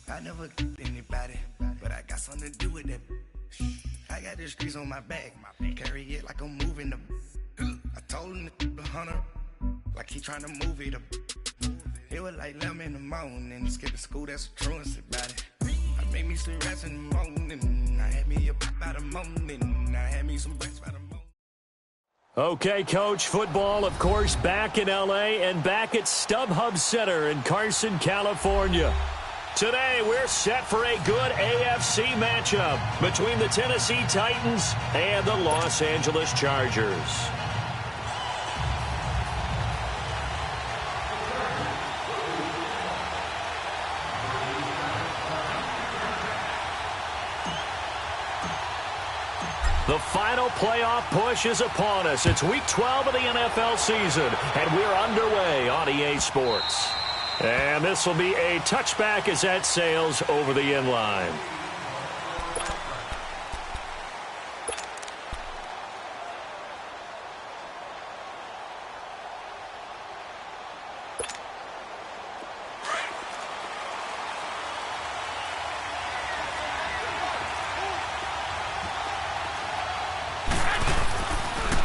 I never anybody, but I got something to do with that. I got the streets on my back, carry it like I'm moving the. I told him the hunter, like he trying to move it up. It was like 11 in the morning, skipping school, that's a truancy about it. I made me some rats in the morning, I had me a pop out of morning, I had me some breaks by the morning. Okay, Coach, football, of course, back in L.A. and back at StubHub Center in Carson, California. Today, we're set for a good AFC matchup between the Tennessee Titans and the Los Angeles Chargers. The final playoff push is upon us. It's Week 12 of the NFL season, and we're underway on EA Sports. And this will be a touchback as that sails over the end line.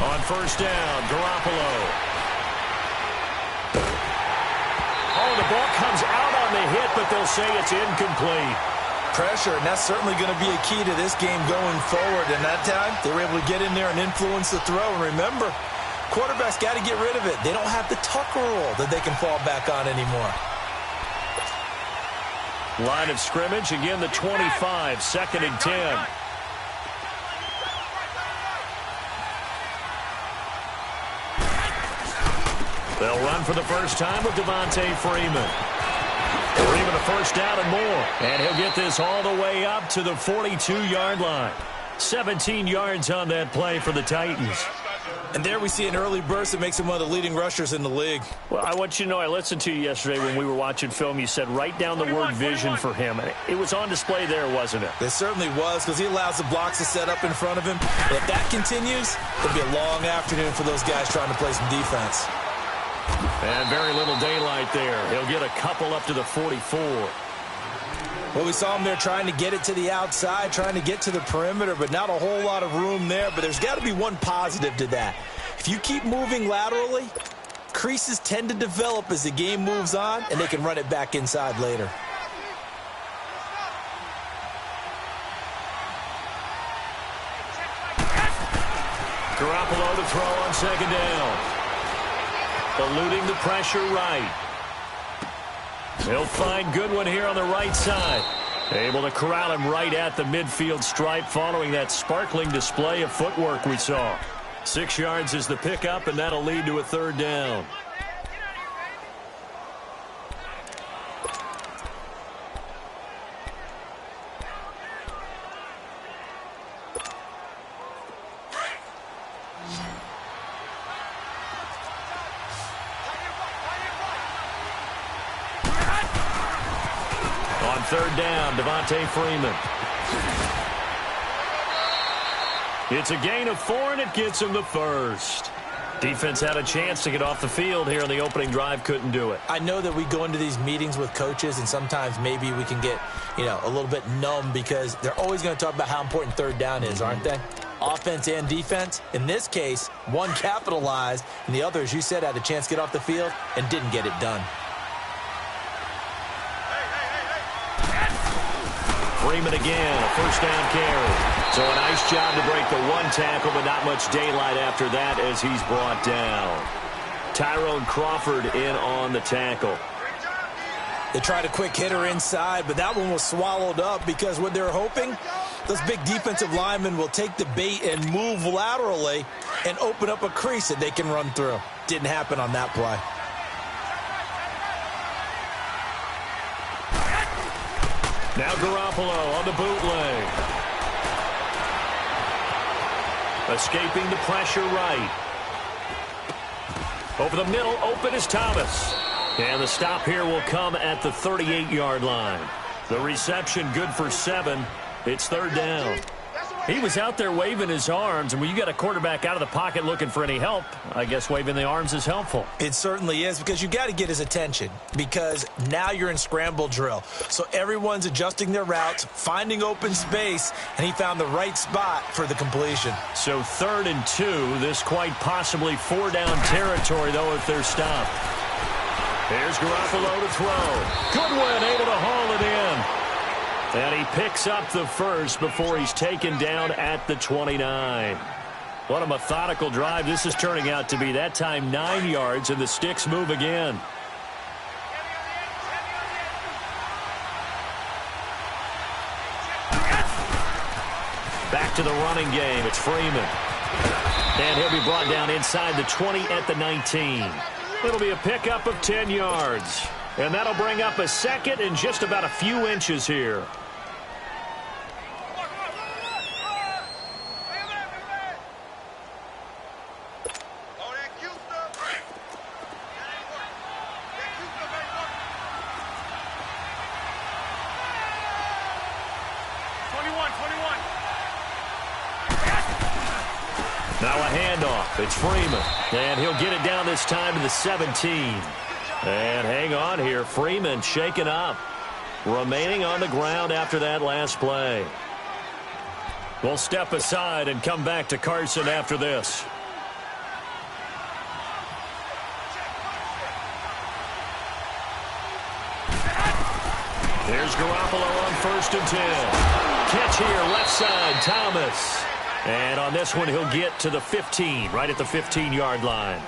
On first down, Garoppolo. Oh, the ball comes out on the hit, but they'll say it's incomplete. Pressure, and that's certainly going to be a key to this game going forward. And that time, they were able to get in there and influence the throw. And remember, quarterbacks got to get rid of it. They don't have the Tucker rule that they can fall back on anymore. Line of scrimmage, again the 25, 2nd and 10. They'll run for the first time with Devontae Freeman. Freeman a first down and more. And he'll get this all the way up to the 42-yard line. 17 yards on that play for the Titans. And there we see an early burst that makes him one of the leading rushers in the league. Well, I want you to know, I listened to you yesterday when we were watching film. You said write down the word vision for him. It was on display there, wasn't it? It certainly was, because he allows the blocks to set up in front of him. But if that continues, it'll be a long afternoon for those guys trying to play some defense. And very little daylight there. He'll get a couple up to the 44. Well, we saw him there trying to get it to the outside, trying to get to the perimeter, but not a whole lot of room there. But there's got to be one positive to that. If you keep moving laterally, creases tend to develop as the game moves on, and they can run it back inside later. Garoppolo to throw on 2nd down. Eluding the pressure right. He'll find Goodwin here on the right side. Able to corral him right at the midfield stripe following that sparkling display of footwork we saw. 6 yards is the pickup, and that'll lead to a 3rd down. On 3rd down, Devontae Freeman. It's a gain of 4, and it gets him the first. Defense had a chance to get off the field here on the opening drive, couldn't do it. I know that we go into these meetings with coaches, and sometimes maybe we can get, a little bit numb because they're always going to talk about how important 3rd down is, aren't they? Offense and defense. In this case, one capitalized, and the other, as you said, had a chance to get off the field and didn't get it done. Freeman again, a first down carry. So a nice job to break the one tackle, but not much daylight after that as he's brought down. Tyrone Crawford in on the tackle. They tried a quick hitter inside, but that one was swallowed up because what they're hoping, those big defensive linemen will take the bait and move laterally and open up a crease that they can run through. Didn't happen on that play. Now Garoppolo on the bootleg. Escaping the pressure right. Over the middle, open is Thomas. And the stop here will come at the 38-yard line. The reception good for 7. It's 3rd down. He was out there waving his arms, and when you got a quarterback out of the pocket looking for any help, I guess waving the arms is helpful. It certainly is, because you got to get his attention, because now you're in scramble drill. So everyone's adjusting their routes, finding open space, and he found the right spot for the completion. So 3rd and 2, this quite possibly 4-down territory, though, if they're stopped. Here's Garoppolo to throw. Goodwin able to haul it in. And he picks up the first before he's taken down at the 29. What a methodical drive this is turning out to be. That time 9 yards, and the sticks move again. Back to the running game. It's Freeman. And he'll be brought down inside the 20 at the 19. It'll be a pickup of 10 yards. And that'll bring up a second and just about a few inches here. Now a handoff. It's Freeman. And he'll get it down this time to the 17. And hang on here. Freeman shaken up. Remaining on the ground after that last play. We'll step aside and come back to Carson after this. There's Garoppolo on 1st and 10. Catch here, left side, Thomas. And on this one, he'll get to the 15, right at the 15-yard line.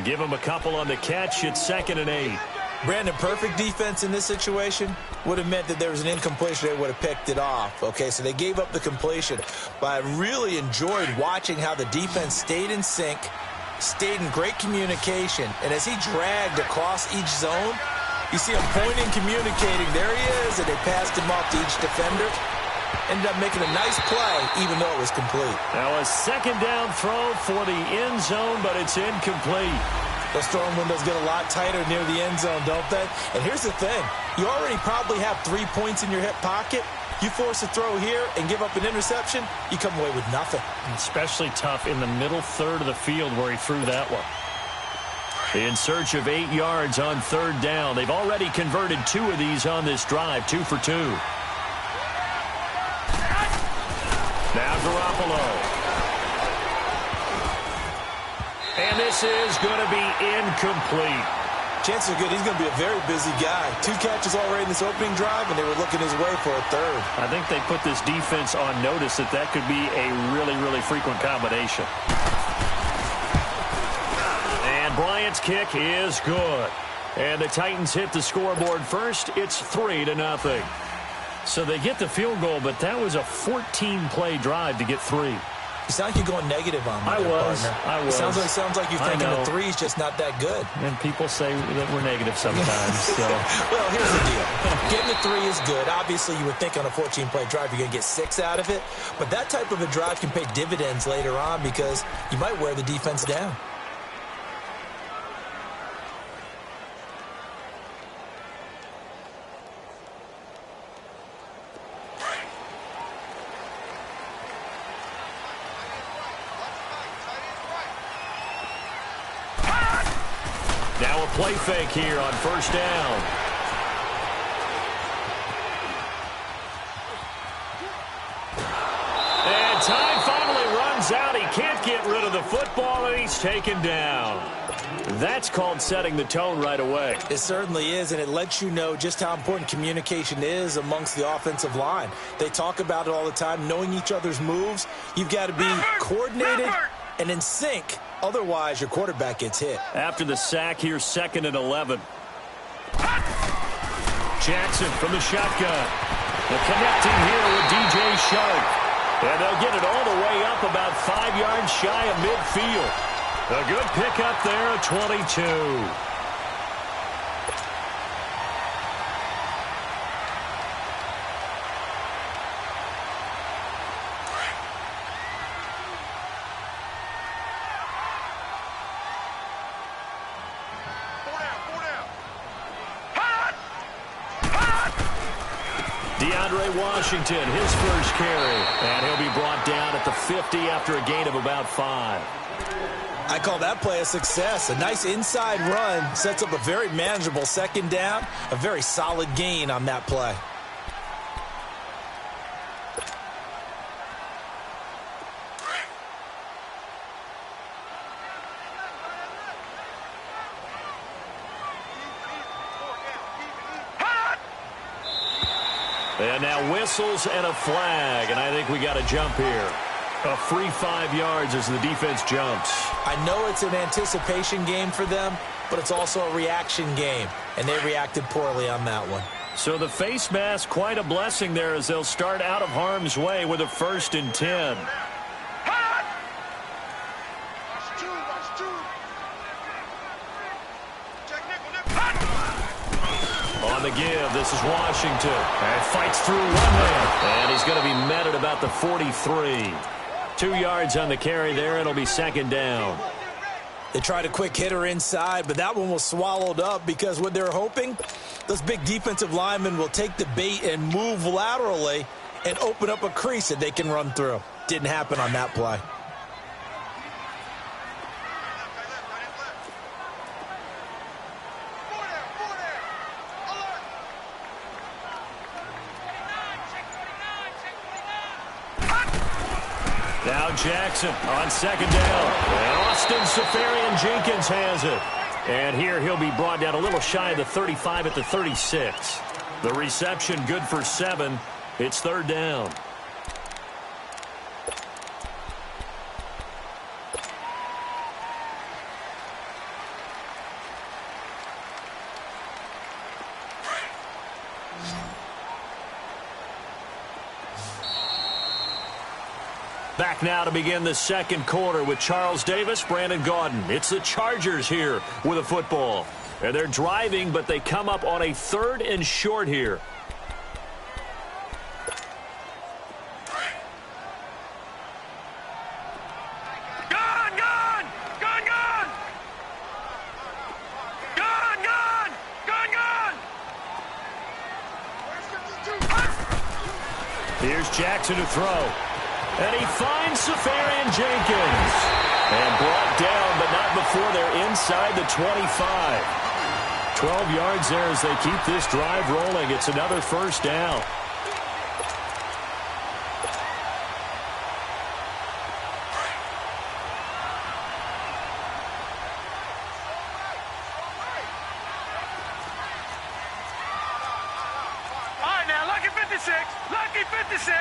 Give him a couple on the catch. It's 2nd and 8. Brandon, perfect defense in this situation would have meant that there was an incompletion. They would have picked it off. Okay, so they gave up the completion. But I really enjoyed watching how the defense stayed in sync, stayed in great communication. And as he dragged across each zone, you see him pointing, communicating. There he is, and they passed him off to each defender. Ended up making a nice play, even though it was complete. Now a 2nd down throw for the end zone, but it's incomplete. Those throwing windows get a lot tighter near the end zone, don't they? And here's the thing. You already probably have 3 points in your hip pocket. You force a throw here and give up an interception, you come away with nothing. Especially tough in the middle third of the field where he threw that one. In search of 8 yards on 3rd down. They've already converted 2 of these on this drive, 2 for 2. Now Garoppolo. And this is going to be incomplete. Chances are good he's going to be a very busy guy. 2 catches already in this opening drive, and they were looking his way for a 3rd. I think they put this defense on notice that that could be a really, really frequent combination. And Bryant's kick is good. And the Titans hit the scoreboard first. It's 3-0. So they get the field goal, but that was a 14-play drive to get 3. You sound like you're going negative on me. I was. It sounds like you're thinking the 3's just not that good. And people say that we're negative sometimes. So. Well, here's the deal. Getting the 3 is good. Obviously, you would think on a 14-play drive you're going to get 6 out of it. But that type of a drive can pay dividends later on because you might wear the defense down. Now a play fake here on 1st down. And time finally runs out. He can't get rid of the football, and he's taken down. That's called setting the tone right away. It certainly is, and it lets you know just how important communication is amongst the offensive line. They talk about it all the time, knowing each other's moves. You've got to be coordinated and in sync. Otherwise, your quarterback gets hit. After the sack, here's 2nd and 11. Jackson from the shotgun. They're connecting here with DJ Shark. And they'll get it all the way up about 5 yards shy of midfield. A good pickup there at 22. DeAndre Washington, his first carry. And he'll be brought down at the 50 after a gain of about 5. I call that play a success. A nice inside run sets up a very manageable second down. A very solid gain on that play. And now whistles and a flag, and I think we got a jump here. A free 5 yards as the defense jumps. I know it's an anticipation game for them, but it's also a reaction game, and they reacted poorly on that one. So the face mask, quite a blessing there as they'll start out of harm's way with a 1st and 10. On the give, this is Washington. And fights through one man. And he's going to be met at about the 43. 2 yards on the carry there. It'll be second down. They tried a quick hitter inside, but that one was swallowed up because what they're hoping, those big defensive linemen will take the bait and move laterally and open up a crease that they can run through. Didn't happen on that play. Now Jackson on second down. And Austin Seferian-Jenkins has it. And here he'll be brought down a little shy of the 35 at the 36. The reception good for 7. It's third down. Back now to begin the second quarter with Charles Davis, Brandon Gaudin. It's the Chargers here with a football. And they're driving, but they come up on a 3rd and short here. Here's Jackson to throw. And he finds Seferian-Jenkins. And brought down, but not before they're inside the 25. 12 yards there as they keep this drive rolling. It's another first down. All right, now, lucky 56. Lucky 56.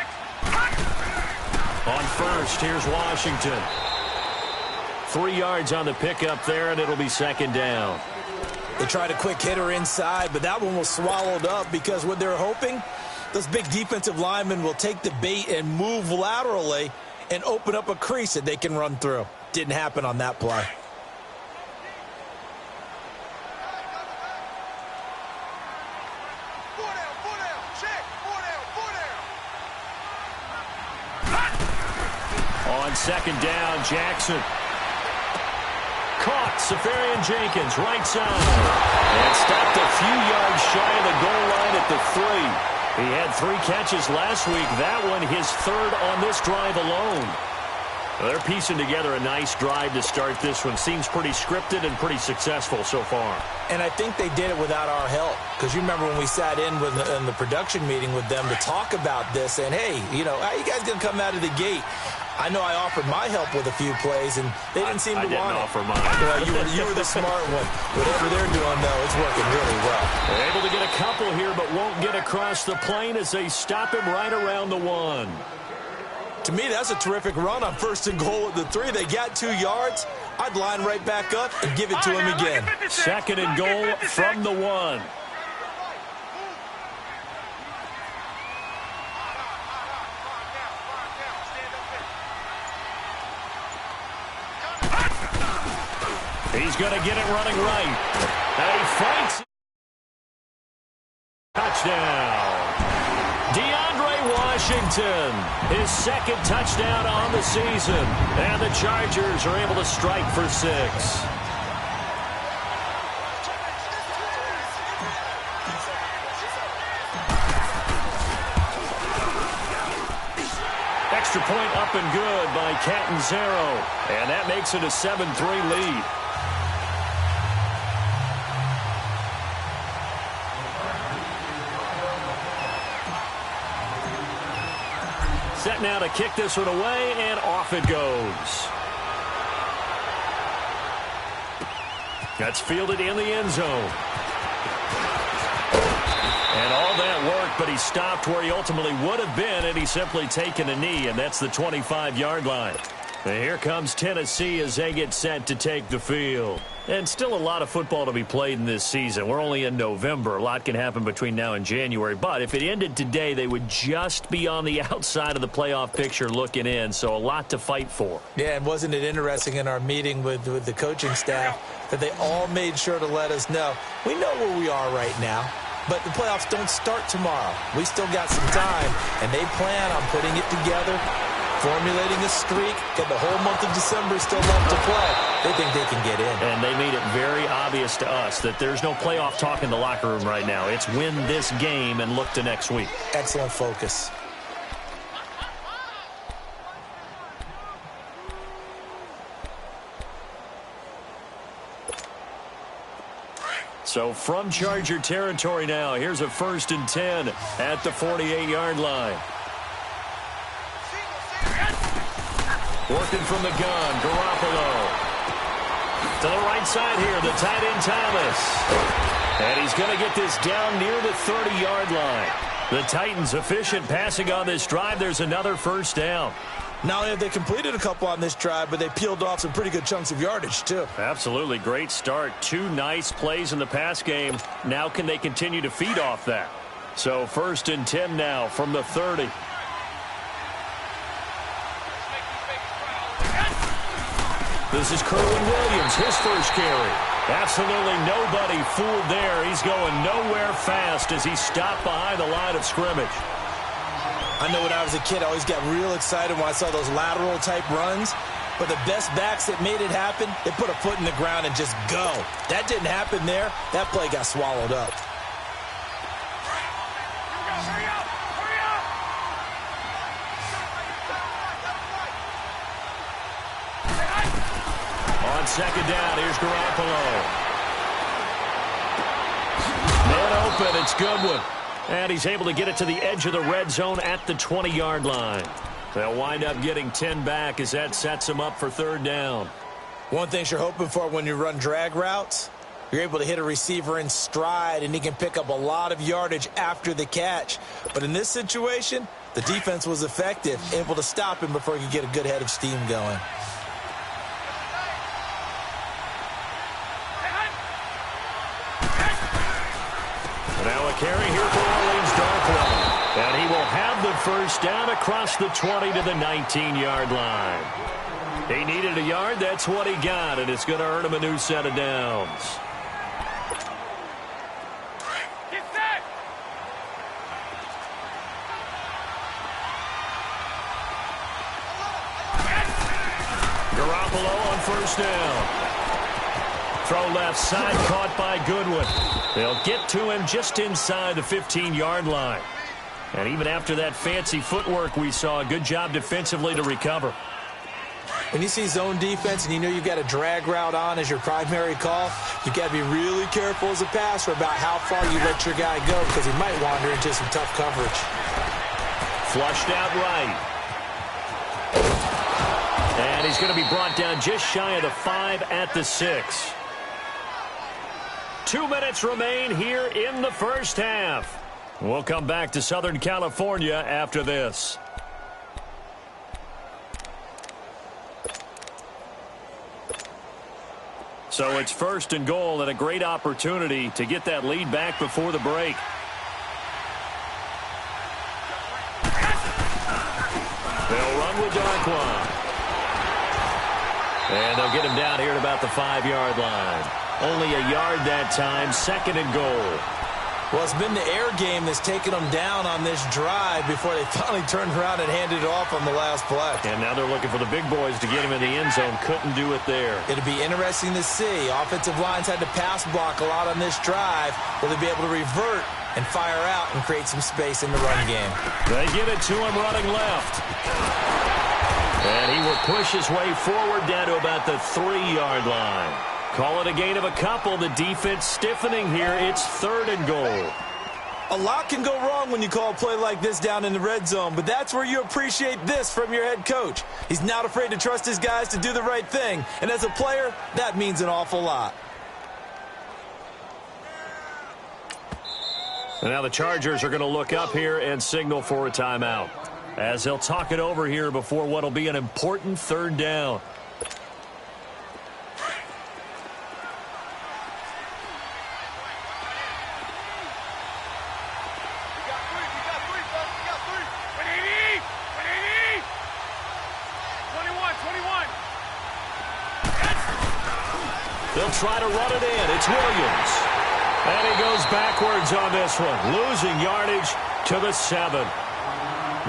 On first, here's Washington. 3 yards on the pickup there, and it'll be second down. They tried a quick hitter inside, but that one was swallowed up because what they're hoping, those big defensive linemen will take the bait and move laterally and open up a crease that they can run through. Didn't happen on that play. On second down, Jackson. Caught, Seferian-Jenkins, right side. And stopped a few yards shy of the goal line at the 3. He had 3 catches last week. That one his 3rd on this drive alone. They're piecing together a nice drive to start this one. Seems pretty scripted and pretty successful so far. And I think they did it without our help. Because you remember when we sat in the production meeting with them to talk about this. And, hey, you know, how you guys going to come out of the gate? I know I offered my help with a few plays, and they didn't seem to want it. I didn't offer mine. Well, you were the smart one. Whatever they're doing, though, it's working really well. They're able to get a couple here, but won't get across the plane as they stop him right around the 1. To me, that's a terrific run on 1st and goal at the 3. They got 2 yards. I'd line right back up and give it to him again. Second and goal from the 1. He's going to get it running right. And he fights. Touchdown. DeAndre Washington, his 2nd touchdown on the season. And the Chargers are able to strike for 6. extra point up and good by Catanzaro. And that makes it a 7-3 lead. Set now to kick this one away, and off it goes. That's fielded in the end zone. And all that worked, but he stopped where he ultimately would have been, and he's simply taken a knee, and that's the 25-yard line. And here comes Tennessee as they get set to take the field. And still a lot of football to be played in this season. We're only in November. A lot can happen between now and January. But if it ended today, they would just be on the outside of the playoff picture looking in. So a lot to fight for. Yeah, and wasn't it interesting in our meeting with the coaching staff that they all made sure to let us know, we know where we are right now, but the playoffs don't start tomorrow. We still got some time, and they plan on putting it together, formulating a streak, got the whole month of December still left to play. They think they can get in. And they made it very obvious to us that there's no playoff talk in the locker room right now. It's win this game and look to next week. Excellent focus. So from Charger territory now, here's a 1st and 10 at the 48-yard line. Working from the gun, Garoppolo. To the right side here, the tight end Thomas. And he's going to get this down near the 30-yard line. The Titans efficient passing on this drive. There's another first down. Not only have they completed a couple on this drive, but they peeled off some pretty good chunks of yardage, too. Absolutely. Great start. 2 nice plays in the pass game. Now can they continue to feed off that? So 1st and 10 now from the 30. This is Kerwin Williams, his first carry. Absolutely nobody fooled there. He's going nowhere fast as he stopped behind the line of scrimmage. I know when I was a kid, I always got real excited when I saw those lateral-type runs. But the best backs that made it happen, they put a foot in the ground and just go. That didn't happen there. That play got swallowed up. On 2nd down, here's Garoppolo. Man open, it's Goodwin. And he's able to get it to the edge of the red zone at the 20-yard line. They'll wind up getting 10 back as that sets them up for 3rd down. One thing you're hoping for when you run drag routes, you're able to hit a receiver in stride, and he can pick up a lot of yardage after the catch. But in this situation, the defense was effective, able to stop him before he could get a good head of steam going. Now a carry here for Orleans Darkwa. And he will have the first down across the 20 to the 19-yard line. He needed a yard. That's what he got, and it's going to earn him a new set of downs. Get set! Garoppolo on 1st down. Throw left side, caught by Goodwin. They'll get to him just inside the 15-yard line. And even after that fancy footwork we saw, a good job defensively to recover. When you see zone defense and you know you've got a drag route on as your primary call, you've got to be really careful as a passer about how far you let your guy go because he might wander into some tough coverage. Flushed out right. And he's going to be brought down just shy of the 5 at the 6. 2 minutes remain here in the first half. We'll come back to Southern California after this. So it's 1st and goal and a great opportunity to get that lead back before the break. They'll run with Darkwa. And they'll get him down here at about the 5-yard line. Only a yard that time, 2nd and goal. Well, it's been the air game that's taken them down on this drive before they finally turned around and handed it off on the last play. And now they're looking for the big boys to get him in the end zone. Couldn't do it there. It'll be interesting to see. Offensive lines had to pass block a lot on this drive. Will they be able to revert and fire out and create some space in the run game? They give it to him running left. And he will push his way forward down to about the 3-yard line. Call it a gain of a couple. The defense stiffening here. It's 3rd and goal. A lot can go wrong when you call a play like this down in the red zone, but that's where you appreciate this from your head coach. He's not afraid to trust his guys to do the right thing, and as a player, that means an awful lot. And now the Chargers are going to look up here and signal for a timeout, as they'll talk it over here before what will be an important 3rd down. They'll try to run it in. It's Williams. And he goes backwards on this one, losing yardage to the 7.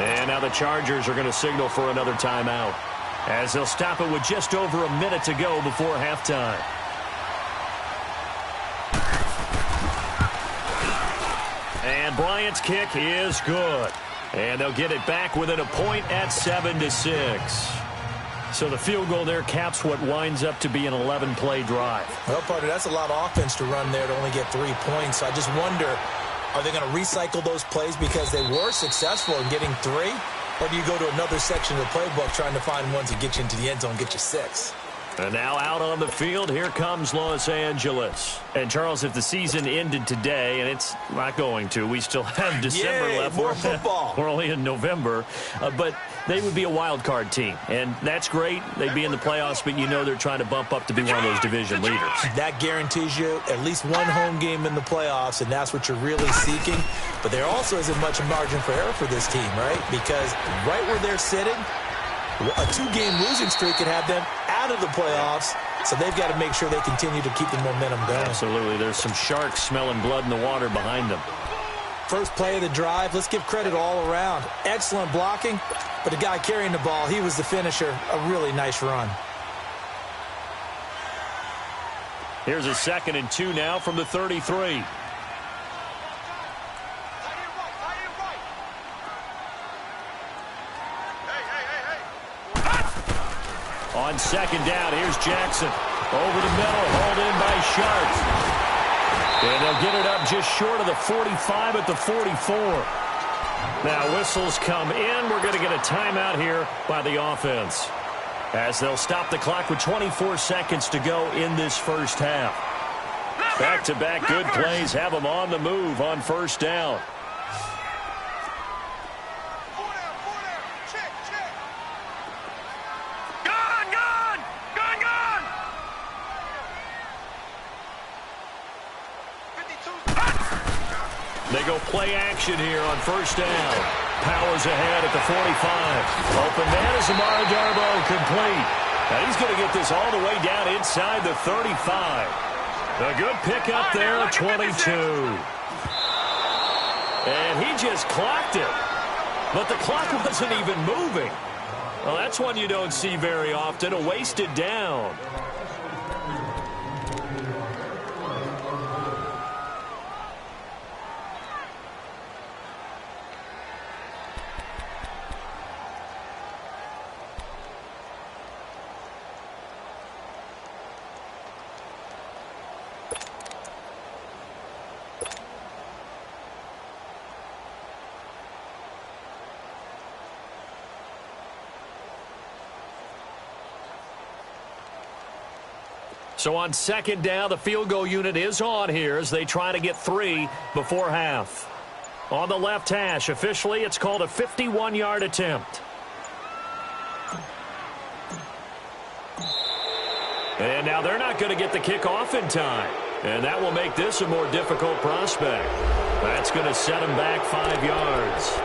And now the Chargers are going to signal for another timeout, as they'll stop it with just over a minute to go before halftime. And Bryant's kick is good. And they'll get it back within a point at 7-6. So the field goal there caps what winds up to be an 11-play drive. Well, partner, that's a lot of offense to run there to only get 3 points. So I just wonder, are they going to recycle those plays because they were successful in getting 3? Or do you go to another section of the playbook trying to find ones that get you into the end zone and get you 6? And now out on the field, here comes Los Angeles. And, Charles, if the season ended today, and it's not going to, we still have December left. More football. We're only in November. But they would be a wild card team. And that's great. They'd be in the playoffs, but you know they're trying to bump up to be one of those division leaders. That guarantees you at least one home game in the playoffs, and that's what you're really seeking. But there also isn't much margin for error for this team, right? Because right where they're sitting, a 2-game losing streak could have them out of the playoffs, so they've got to make sure they continue to keep the momentum going. Absolutely. There's some sharks smelling blood in the water behind them. First play of the drive, let's give credit all around. Excellent blocking, but the guy carrying the ball, he was the finisher. A really nice run. Here's a 2nd and 2 now from the 33. On 2nd down, here's Jackson. Over the middle, hauled in by Sharp. And they'll get it up just short of the 45 at the 44. Now whistles come in. We're going to get a timeout here by the offense, as they'll stop the clock with 24 seconds to go in this first half. Back-to-back good plays have them on the move on 1st down. They go play action here on 1st down. Powers ahead at the 45. Open man is Amara Darboh, complete. Now he's going to get this all the way down inside the 35. A good pickup there at 22. And he just clocked it. But the clock wasn't even moving. Well, that's one you don't see very often, a wasted down. So on 2nd down, the field goal unit is on here as they try to get 3 before half. On the left hash, officially it's called a 51-yard attempt. And now they're not going to get the kickoff in time. And that will make this a more difficult prospect. That's going to set them back 5 yards.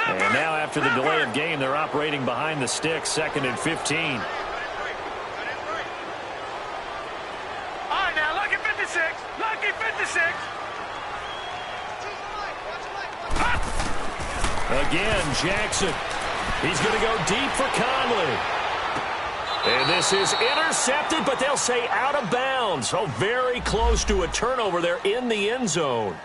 And now after the delay of game, they're operating behind the sticks, 2nd and 15. All right, now, lucky 56. Lucky 56. Again, Jackson. He's going to go deep for Conley. And this is intercepted, but they'll say out of bounds. So very close to a turnover there in the end zone.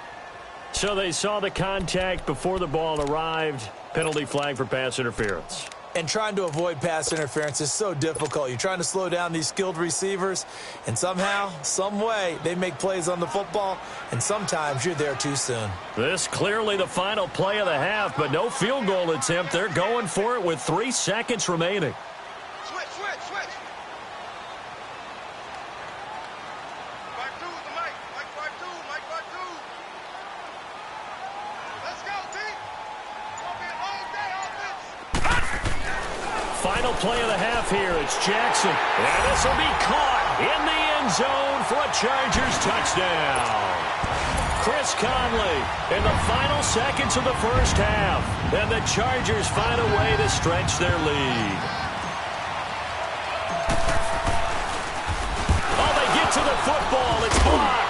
So they saw the contact before the ball arrived. Penalty flag for pass interference. And trying to avoid pass interference is so difficult. You're trying to slow down these skilled receivers, and somehow, some way, they make plays on the football, and sometimes you're there too soon. This clearly the final play of the half, but no field goal attempt. They're going for it with 3 seconds remaining. Switch. Back two, the Mike. Mike 5-2. Let's go, T. It's going to be a long day, offense. Final play of the half here. It's Jackson. And this will be caught in the end zone for a Chargers touchdown. Chris Conley in the final seconds of the first half. And the Chargers find a way to stretch their lead. Oh, they get to the football. It's blocked.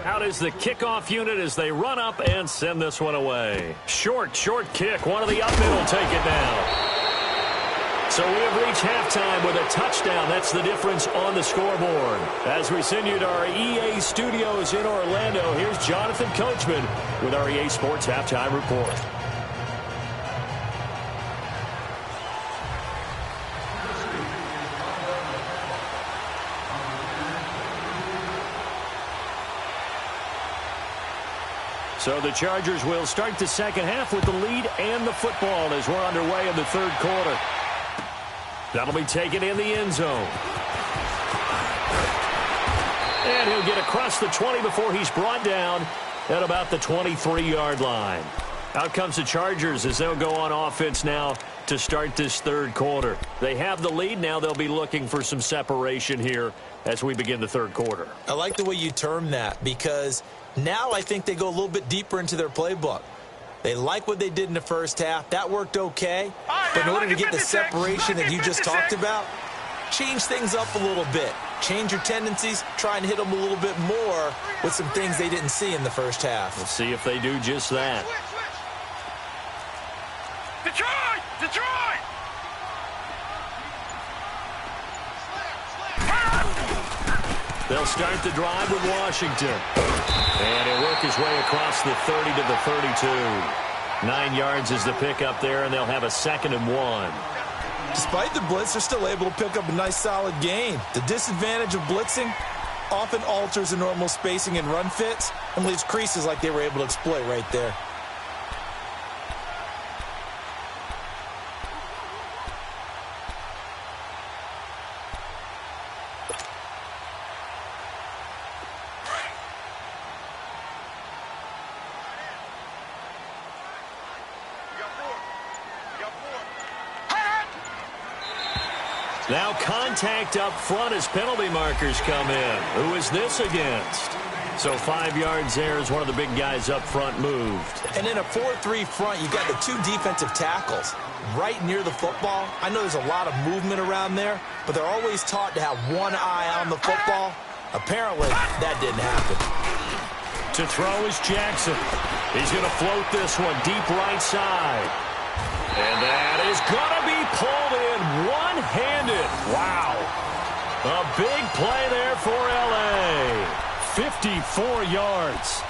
Out is the kickoff unit as they run up and send this one away. Short kick. One of the up middle take it down. So we have reached halftime with a touchdown. That's the difference on the scoreboard. As we send you to our EA studios in Orlando, here's Jonathan Coachman with our EA Sports Halftime Report. So the Chargers will start the second half with the lead and the football as we're underway in the third quarter. That'll be taken in the end zone. And he'll get across the 20 before he's brought down at about the 23-yard line. Out comes the Chargers as they'll go on offense now to start this third quarter. They have the lead. Now they'll be looking for some separation here as we begin the third quarter. I like the way you term that because now I think they go a little bit deeper into their playbook. They like what they did in the first half. That worked okay. But in order to get the separation that you just talked about, change things up a little bit. Change your tendencies. Try and hit them a little bit more with some things they didn't see in the first half. We'll see if they do just that. Detroit! They'll start the drive with Washington. And he'll work his way across the 30 to the 32. 9 yards is the pickup there, and they'll have a 2nd and 1. Despite the blitz, they're still able to pick up a nice solid gain. The disadvantage of blitzing often alters the normal spacing and run fits and leaves creases like they were able to exploit right there. Now contact up front as penalty markers come in. Who is this against? So 5 yards there as one of the big guys up front moved. And in a 4-3 front, you've got the 2 defensive tackles right near the football. I know there's a lot of movement around there, but they're always taught to have one eye on the football. Apparently, that didn't happen. To throw is Jackson. He's going to float this one deep right side. And that is going to be pulled in one-handed. Wow. A big play there for L.A. 54 yards.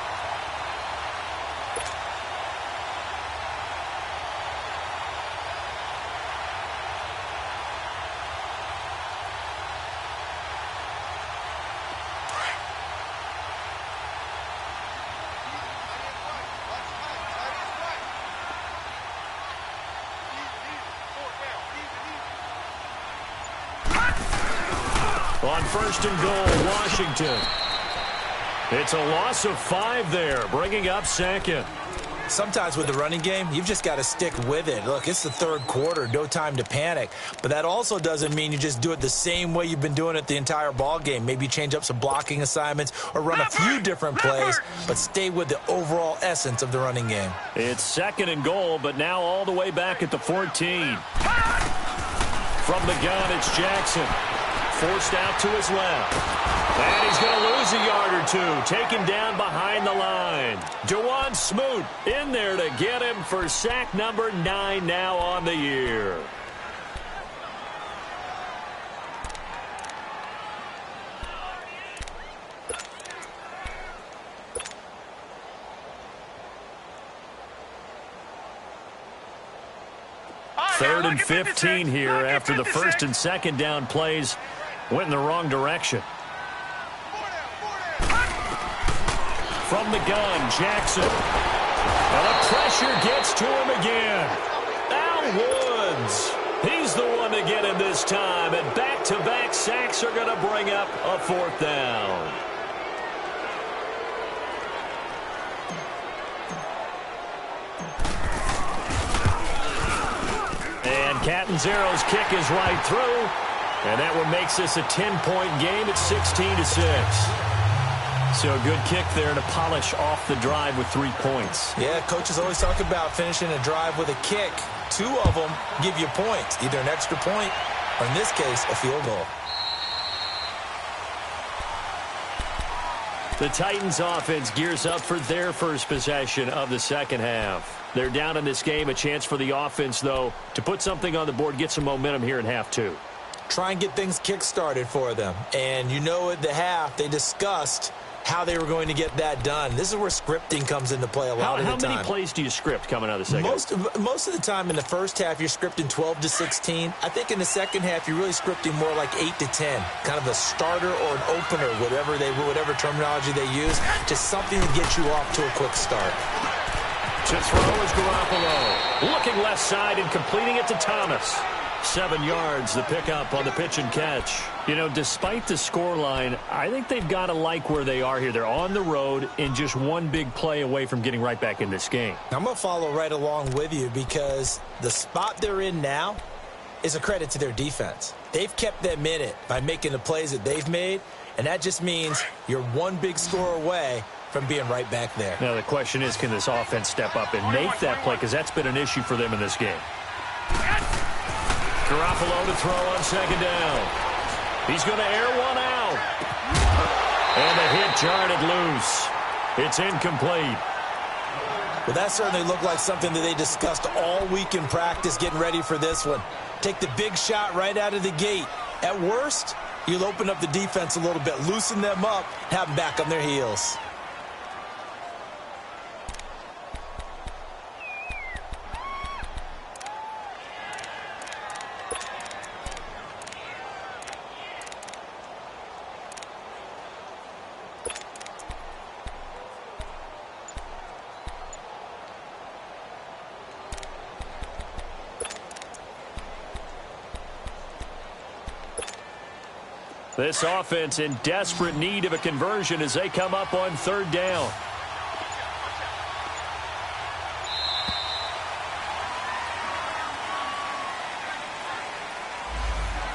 On 1st and goal, Washington. It's a loss of 5 there, bringing up 2nd. Sometimes with the running game, you've just got to stick with it. Look, it's the third quarter, no time to panic. But that also doesn't mean you just do it the same way you've been doing it the entire ball game. Maybe change up some blocking assignments or run a few different plays, but stay with the overall essence of the running game. It's second and goal, but now all the way back at the 14. From the gun, it's Jackson. Forced out to his left. And he's going to lose a yard or two. Taken down behind the line. Dewan Smoot in there to get him for sack number 9 now on the year. Third and 15 here after the first and second down plays went in the wrong direction. From the gun, Jackson. And the pressure gets to him again. Al Woods. He's the one to get him this time. And back-to-back sacks are going to bring up a fourth down. And Catanzaro's kick is right through. And that one makes this a 10-point game at 16-6. So a good kick there to polish off the drive with 3 points. Yeah, coaches always talk about finishing a drive with a kick. 2 of them give you points, either an extra point or, in this case, a field goal. The Titans offense gears up for their first possession of the second half. They're down in this game. A chance for the offense, though, to put something on the board, get some momentum here in half 2. Try and get things kick-started for them. And you know at the half, they discussed how they were going to get that done. This is where scripting comes into play a lot of the time. How many plays do you script coming out of the second half? Most of the time in the first half, you're scripting 12 to 16. I think in the second half, you're really scripting more like 8 to 10. Kind of a starter or an opener, whatever terminology they use. Just something to get you off to a quick start. To throw is Garoppolo. Looking left side and completing it to Thomas. 7 yards, the pickup on the pitch and catch. You know, despite the scoreline, I think they've got to like where they are here. They're on the road and just one big play away from getting right back in this game. I'm going to follow right along with you because the spot they're in now is a credit to their defense. They've kept them in it by making the plays that they've made, and that just means you're one big score away from being right back there. Now, the question is, can this offense step up and make that play? Because that's been an issue for them in this game. Garoppolo to throw on second down. He's going to air one out. And the hit jarred it loose. It's incomplete. Well, that certainly looked like something that they discussed all week in practice getting ready for this one. Take the big shot right out of the gate. At worst, you'll open up the defense a little bit, loosen them up, have them back on their heels. This offense in desperate need of a conversion as they come up on third down.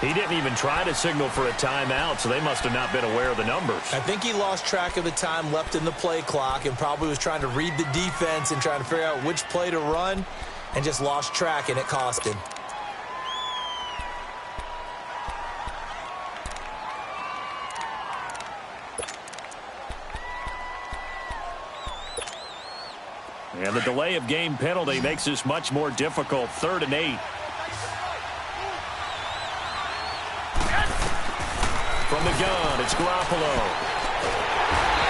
He didn't even try to signal for a timeout, so they must have not been aware of the numbers. I think he lost track of the time left in the play clock and probably was trying to read the defense and trying to figure out which play to run and just lost track, and it cost him. And the delay of game penalty makes this much more difficult. 3rd and 8. From the gun, it's Garoppolo.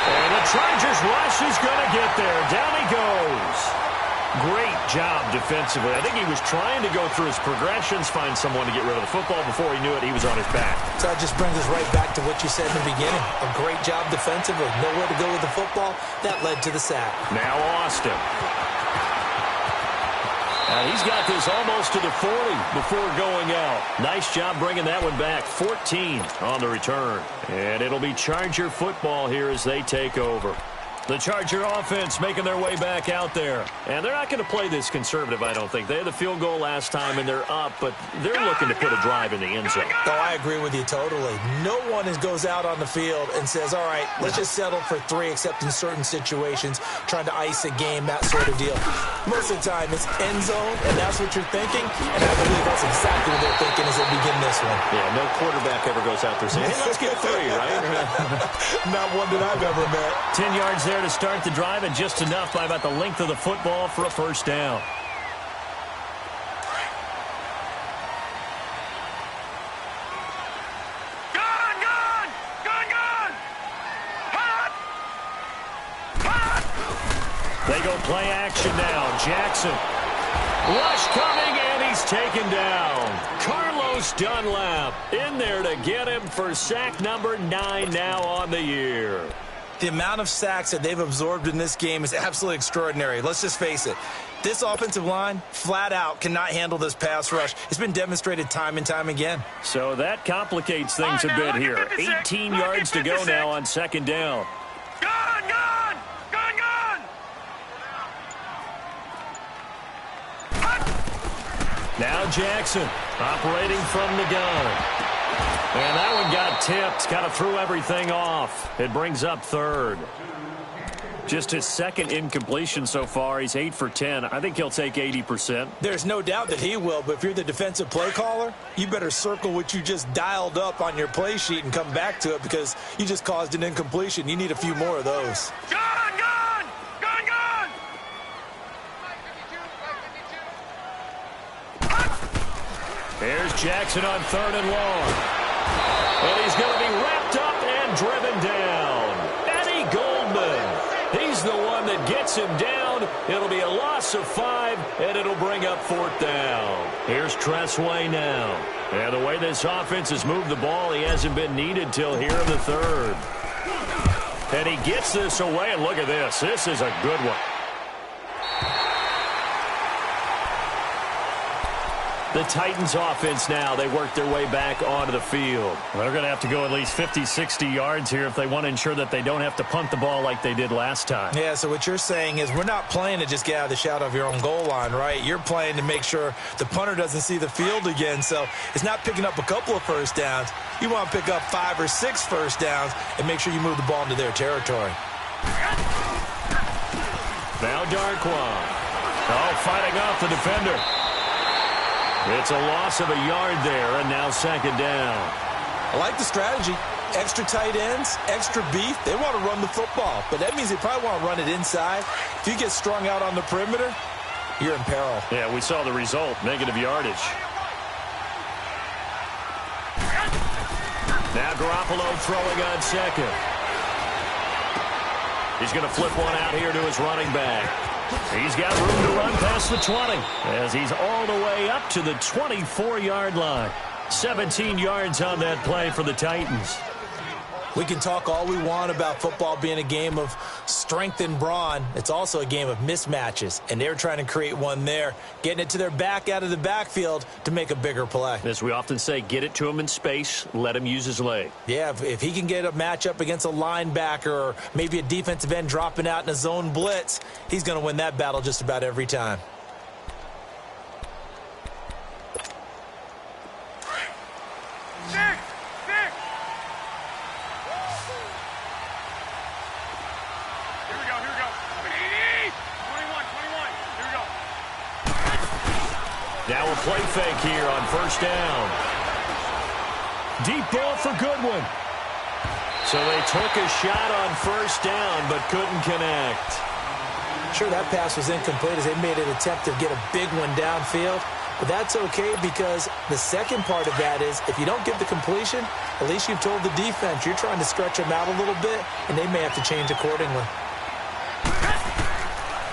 And the Chargers rush is going to get there. Down he goes. Great job defensively. I think he was trying to go through his progressions, find someone to get rid of the football. Before he knew it, he was on his back. So that just brings us right back to what you said in the beginning. A great job defensively. Nowhere to go with the football. That led to the sack. Now Austin. And he's got this almost to the 40 before going out. Nice job bringing that one back. 14 on the return. And it'll be Charger football here as they take over. The Charger offense making their way back out there. And they're not going to play this conservative, I don't think. They had the field goal last time, and they're up, but they're looking to put a drive in the end zone. Oh, I agree with you totally. No one goes out on the field and says, all right, let's just settle for 3, except in certain situations, trying to ice a game, that sort of deal. Most of the time, it's end zone, and that's what you're thinking, and I believe that's exactly what they're thinking as they begin this one. Yeah, no quarterback ever goes out there saying, hey, let's get 3, right? Not one that I've ever met. 10 yards there to start the drive, and just enough by about the length of the football for a first down. They go play action now. Jackson. Rush coming, and he's taken down. Carlos Dunlap in there to get him for sack number 9 now on the year. The amount of sacks that they've absorbed in this game is absolutely extraordinary. Let's just face it. This offensive line, flat out, cannot handle this pass rush. It's been demonstrated time and time again. So that complicates things a bit here. 18 yards to go now on second down. Now Jackson operating from the gun. And that one got tipped. Kind of threw everything off. It brings up third. Just his second incompletion so far. He's 8 for 10. I think he'll take 80%. There's no doubt that he will, but if you're the defensive play caller, you better circle what you just dialed up on your play sheet and come back to it because you just caused an incompletion. You need a few more of those. Here's Jackson on 3rd and long. And he's going to be wrapped up and driven down. Eddie Goldman. He's the one that gets him down. It'll be a loss of 5, and it'll bring up 4th down. Here's Tressway now. And the way this offense has moved the ball, he hasn't been needed till here in the 3rd. And he gets this away, and look at this. This is a good one. The Titans offense now, they work their way back onto the field. They're going to have to go at least 50, 60 yards here if they want to ensure that they don't have to punt the ball like they did last time. Yeah, so what you're saying is we're not playing to just get out of the shadow of your own goal line, right? You're playing to make sure the punter doesn't see the field again. So it's not picking up a couple of first downs. You want to pick up 5 or 6 first downs and make sure you move the ball into their territory. Now Darquan. Oh, fighting off the defender. It's a loss of a yard there, and now 2nd down. I like the strategy. Extra tight ends, extra beef. They want to run the football, but that means they probably want to run it inside. If you get strung out on the perimeter, you're in peril. Yeah, we saw the result, negative yardage. Now Garoppolo throwing on 2nd. He's going to flip one out here to his running back. He's got room to run past the 20 as he's all the way up to the 24-yard line. 17 yards on that play for the Titans. We can talk all we want about football being a game of strength and brawn. It's also a game of mismatches, and they're trying to create one there, getting it to their back out of the backfield to make a bigger play. As we often say, get it to him in space, let him use his leg. Yeah, if he can get a matchup against a linebacker or maybe a defensive end dropping out in a zone blitz, he's going to win that battle just about every time. Now a play fake here on 1st down. Deep ball for Goodwin. So they took a shot on 1st down but couldn't connect. Sure, that pass was incomplete as they made an attempt to get a big one downfield. But that's okay because the second part of that is if you don't get the completion, at least you've told the defense you're trying to stretch them out a little bit, and they may have to change accordingly.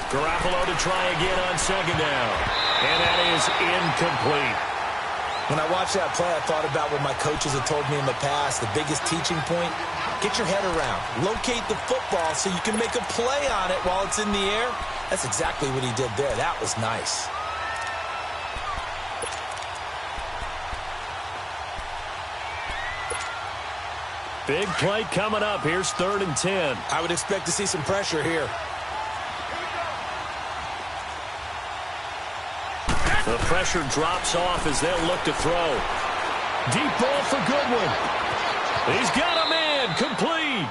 Garoppolo to try again on 2nd down. And that is incomplete. When I watched that play, I thought about what my coaches have told me in the past. The biggest teaching point, get your head around. Locate the football so you can make a play on it while it's in the air. That's exactly what he did there. That was nice. Big play coming up. Here's 3rd and 10. I would expect to see some pressure here. The pressure drops off as they'll look to throw. Deep ball for Goodwin. He's got a man. Complete.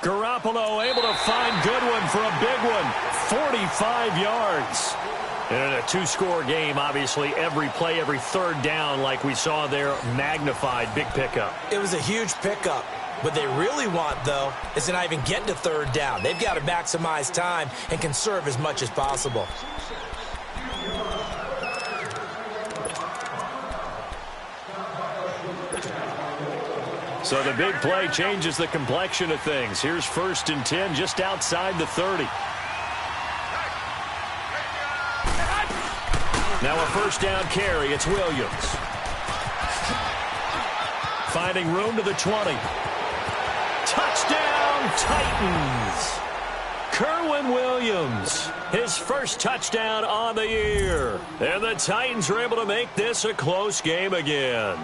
Garoppolo able to find Goodwin for a big one. 45 yards. And in a two-score game, obviously, every play, every 3rd down, like we saw there, magnified. Big pickup. It was a huge pickup. What they really want, though, is to not even get to 3rd down. They've got to maximize time and conserve as much as possible. So the big play changes the complexion of things. Here's 1st and 10 just outside the 30. Now a 1st down carry. It's Williams. Finding room to the 20. Touchdown, Titans. Kerwynn Williams, his 1st touchdown on the year. And the Titans are able to make this a close game again.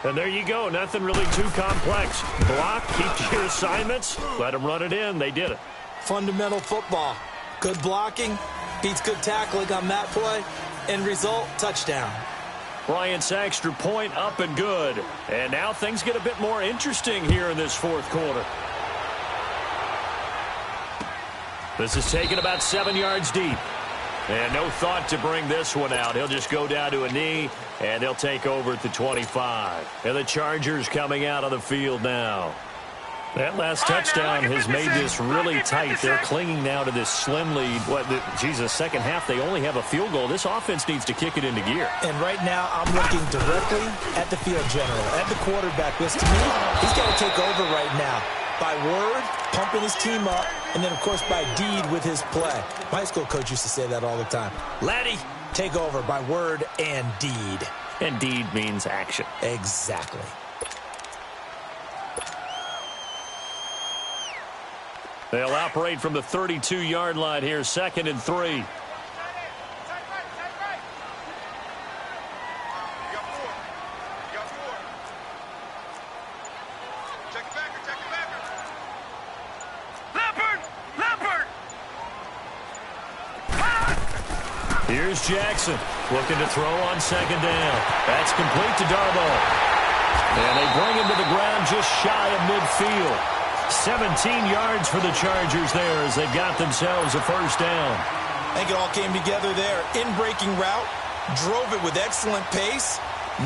And there you go. Nothing really too complex. Block, keep your assignments, let them run it in. They did it. Fundamental football. Good blocking beats good tackling on that play. End result, touchdown. Bryant's extra point up and good. And now things get a bit more interesting here in this 4th quarter. This is taken about 7 yards deep. And no thought to bring this one out. He'll just go down to a knee, and they'll take over at the 25. And the Chargers coming out on the field now. That last touchdown has made this really tight. They're clinging now to this slim lead. Second half, they only have a field goal. This offense needs to kick it into gear. And right now, I'm looking directly at the field general, at the quarterback, because to me, he's got to take over right now. By word, pumping his team up, and then, of course, by deed with his play. My high school coach used to say that all the time. Laddie, take over by word and deed. And deed means action. Exactly. They'll operate from the 32-yard line here, 2nd and 3. Here's Jackson looking to throw on 2nd down. That's complete to Darboh. And they bring him to the ground just shy of midfield. 17 yards for the Chargers there as they've got themselves a 1st down. I think it all came together there. In-breaking route, drove it with excellent pace.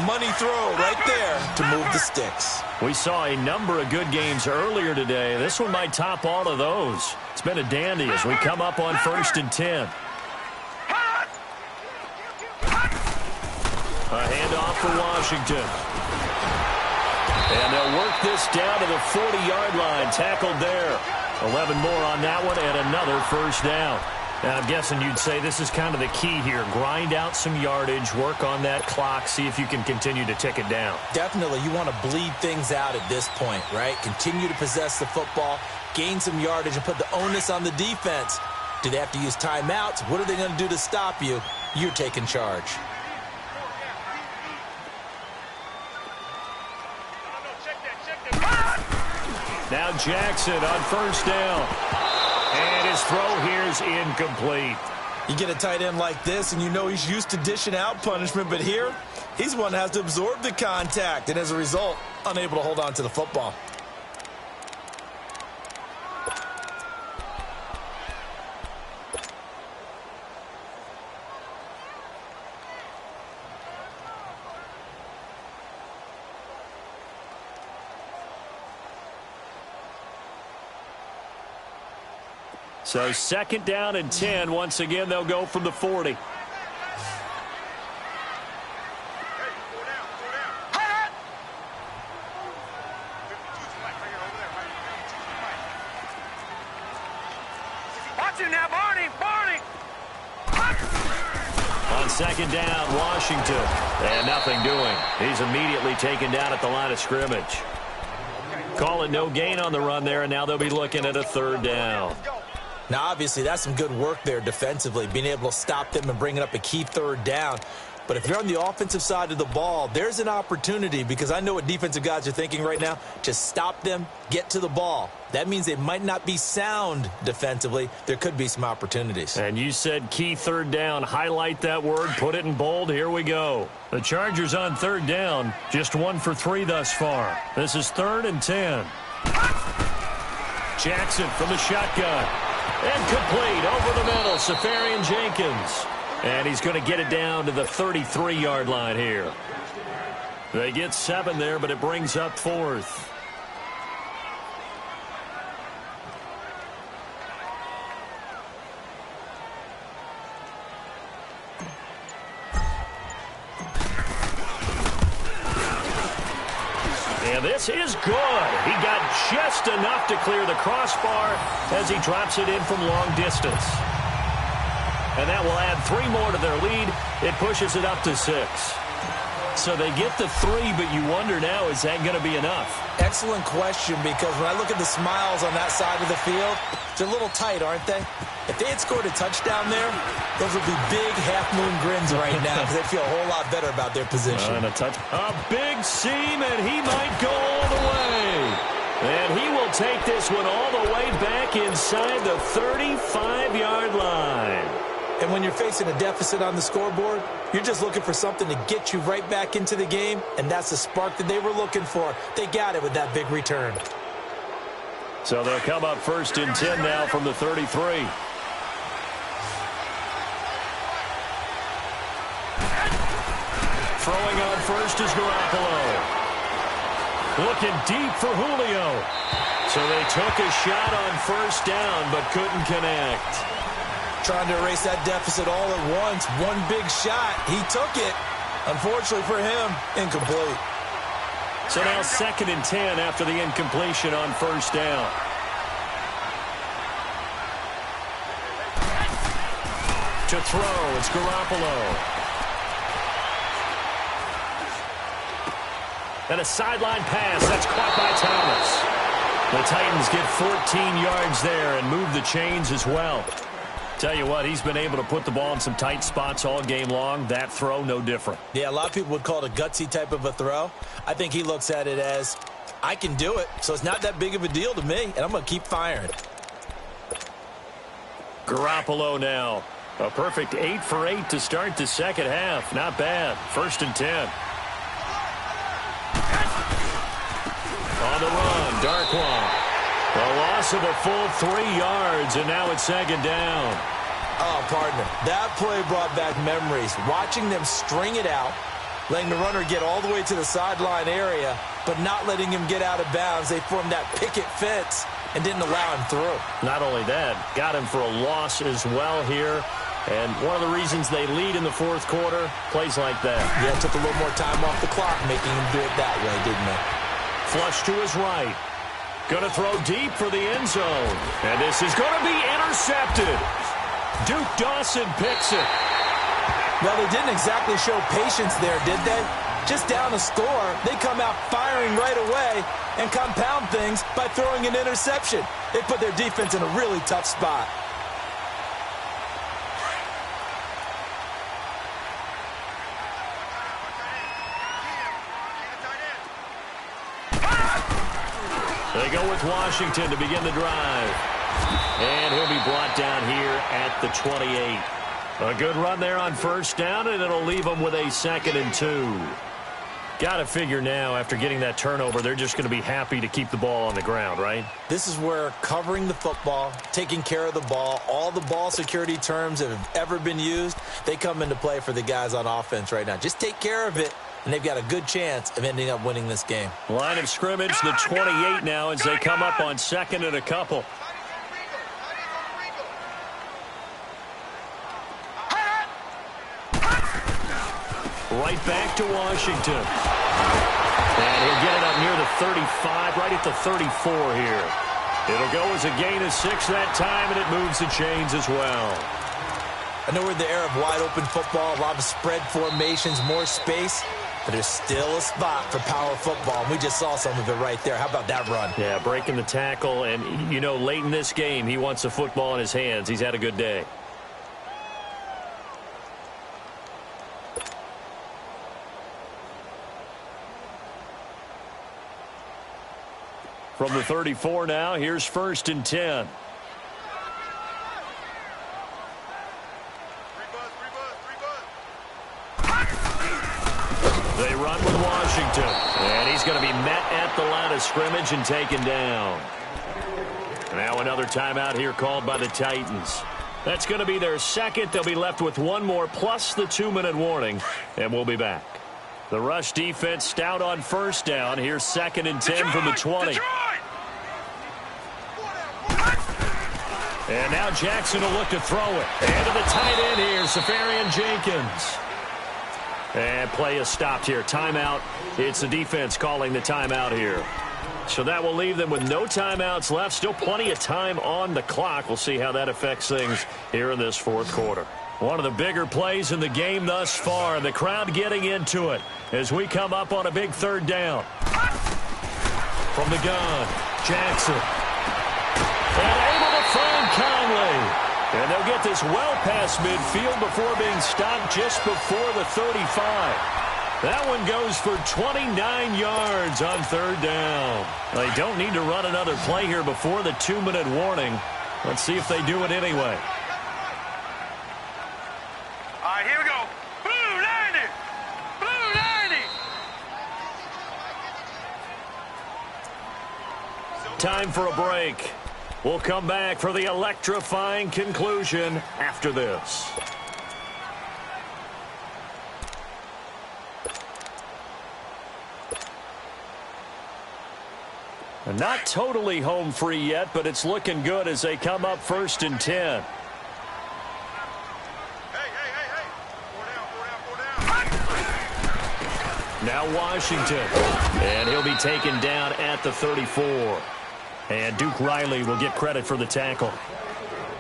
Money throw right there to move the sticks. We saw a number of good games earlier today. This one might top all of those. It's been a dandy as we come up on 1st and 10. A handoff for Washington. And they'll work this down to the 40-yard line. Tackled there. 11 more on that one and another 1st down. And I'm guessing you'd say this is kind of the key here. Grind out some yardage, work on that clock, see if you can continue to tick it down. Definitely. You want to bleed things out at this point, right? Continue to possess the football, gain some yardage, and put the onus on the defense. Do they have to use timeouts? What are they going to do to stop you? You're taking charge. Now Jackson on 1st down. And his throw here is incomplete. You get a tight end like this, and you know he's used to dishing out punishment, but here, he's one that has to absorb the contact, and as a result, unable to hold on to the football. So 2nd down and 10. Once again, they'll go from the 40. Watch him now, Barney! On 2nd down, Washington. And nothing doing. He's immediately taken down at the line of scrimmage. Call it no gain on the run there, and now they'll be looking at a 3rd down. Now, obviously, that's some good work there defensively, being able to stop them and bringing up a key 3rd down. But if you're on the offensive side of the ball, there's an opportunity, because I know what defensive guys are thinking right now. Just stop them, get to the ball. That means they might not be sound defensively. There could be some opportunities. And you said key third down. Highlight that word, put it in bold. Here we go. The Chargers on third down, just 1 for 3 thus far. This is 3rd and 10. Jackson from the shotgun. And complete over the middle, Safarian Jenkins. And he's going to get it down to the 33-yard line here. They get 7 there, but it brings up 4th. And this is good. He got just enough to clear the crossbar as he drops it in from long distance. And that will add 3 more to their lead. It pushes it up to 6. So they get the 3, but you wonder now, is that going to be enough? Excellent question, because when I look at the smiles on that side of the field, they're a little tight, aren't they? If they had scored a touchdown there, those would be big half-moon grins right now, because they'd feel a whole lot better about their position. A big seam, and he might go all the way. And he will take this one all the way back inside the 35-yard line. And when you're facing a deficit on the scoreboard, you're just looking for something to get you right back into the game, and that's the spark that they were looking for. They got it with that big return. So they'll come up 1st and 10 now from the 33. Throwing on first is Garoppolo. Looking deep for Julio. So they took a shot on 1st down, but couldn't connect. Trying to erase that deficit all at once. One big shot. He took it. Unfortunately for him, incomplete. So now 2nd and 10 after the incompletion on 1st down. To throw, it's Garoppolo. And a sideline pass. That's caught by Thomas. The Titans get 14 yards there and move the chains as well. Tell you what, he's been able to put the ball in some tight spots all game long. That throw, no different. Yeah, a lot of people would call it a gutsy type of a throw. I think he looks at it as, I can do it, so it's not that big of a deal to me, and I'm going to keep firing. Garoppolo now. A perfect 8 for 8 to start the second half. Not bad. 1st and 10. On the run, Darkwa. A loss of a full 3 yards, and now it's 2nd down. Oh, partner, that play brought back memories. Watching them string it out, letting the runner get all the way to the sideline area, but not letting him get out of bounds. They formed that picket fence and didn't allow him through. Not only that, got him for a loss as well here. And one of the reasons they lead in the 4th quarter, plays like that. Yeah, took a little more time off the clock, making him do it that way, didn't they? Flush to his right. Going to throw deep for the end zone. And this is going to be intercepted. Duke Dawson picks it. Well, they didn't exactly show patience there, did they? Just down a score, they come out firing right away and compound things by throwing an interception. They put their defense in a really tough spot. They go with Washington to begin the drive. And he'll be brought down here at the 28. A good run there on 1st down, and it'll leave them with a 2nd and 2. Got to figure now, after getting that turnover, they're just going to be happy to keep the ball on the ground, right? This is where covering the football, taking care of the ball, all the ball security terms that have ever been used, they come into play for the guys on offense right now. Just take care of it, and they've got a good chance of ending up winning this game. Line of scrimmage, the 28 now as they come up on 2nd and a couple. Right back to Washington. And he'll get it up near the 35, right at the 34 here. It'll go as a gain of 6 that time, and it moves the chains as well. I know we're in the era of wide-open football, a lot of spread formations, more space, but there's still a spot for power football, and we just saw some of it right there. How about that run? Yeah, breaking the tackle, and, you know, late in this game, he wants the football in his hands. He's had a good day. From the 34 now, here's 1st and 10. They run with Washington. And he's going to be met at the line of scrimmage and taken down. Now another timeout here called by the Titans. That's going to be their second. They'll be left with one more plus the 2-minute warning. And we'll be back. The rush defense stout on 1st down. Here's 2nd and 10 from the 20. And now Jackson will look to throw it. And to the tight end here, Safarian Jenkins. And play is stopped here. Timeout. It's the defense calling the timeout here. So that will leave them with no timeouts left. Still plenty of time on the clock. We'll see how that affects things here in this 4th quarter. One of the bigger plays in the game thus far. The crowd getting into it as we come up on a big 3rd down. From the gun, Jackson. And able to find Conley. And they'll get this well past midfield before being stopped just before the 35. That one goes for 29 yards on 3rd down. They don't need to run another play here before the 2-minute warning. Let's see if they do it anyway. All right, here we go. Blue 90. Blue 90. Time for a break. We'll come back for the electrifying conclusion after this. Not totally home free yet, but it's looking good as they come up 1st and 10. Now Washington. And he'll be taken down at the 34. And Duke Riley will get credit for the tackle.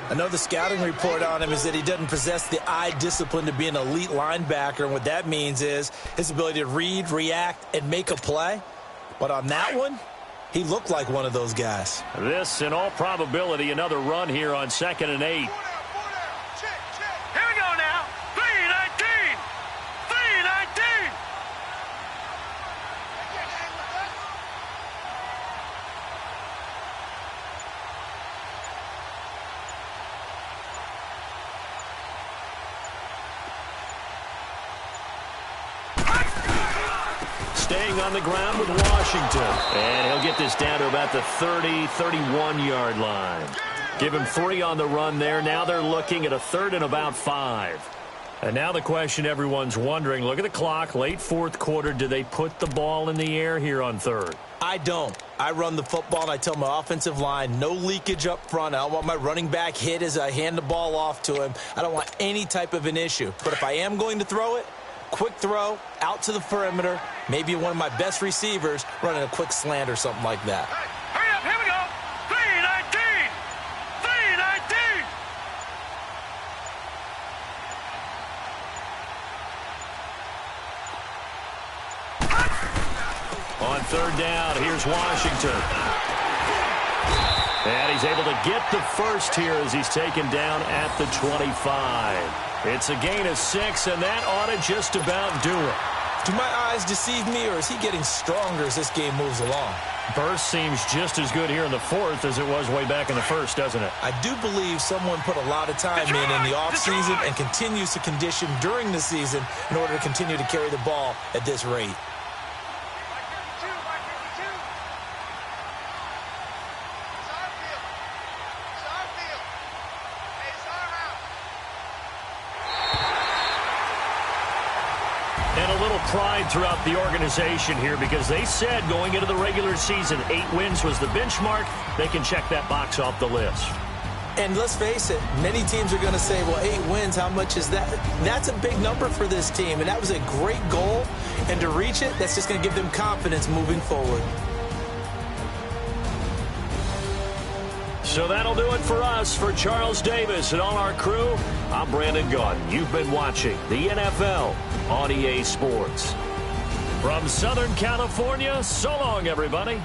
I know the scouting report on him is that he doesn't possess the eye discipline to be an elite linebacker. And what that means is his ability to read, react, and make a play. But on that one, he looked like one of those guys. This, in all probability, another run here on 2nd and 8. Here we go now. 3-19. 3-19. Staying on the ground with Washington. And he'll get this down to about the 30, 31-yard line. Give him 3 on the run there. Now they're looking at a 3rd and about 5. And now the question everyone's wondering, look at the clock, late 4th quarter. Do they put the ball in the air here on 3rd? I don't. I run the football, and I tell my offensive line, no leakage up front. I don't want my running back hit as I hand the ball off to him. I don't want any type of an issue. But if I am going to throw it, quick throw, out to the perimeter, maybe one of my best receivers running a quick slant or something like that. Hurry up, here we go. 3-19. 3-19. On 3rd down, here's Washington. And he's able to get the first here as he's taken down at the 25. It's a gain of 6, and that ought to just about do it. Do my eyes deceive me, or is he getting stronger as this game moves along? Burst seems just as good here in the 4th as it was way back in the 1st, doesn't it? I do believe someone put a lot of time in the offseason and continues to condition during the season in order to continue to carry the ball at this rate. Pride throughout the organization here because they said going into the regular season 8 wins was the benchmark. They can check that box off the list. And let's face it, many teams are going to say, well, 8 wins, how much is that? That's a big number for this team, and that was a great goal. And to reach it, that's just going to give them confidence moving forward. So that'll do it for us. For Charles Davis and all our crew, I'm Brandon Gaudin. You've been watching the NFL on EA Sports. From Southern California, so long, everybody.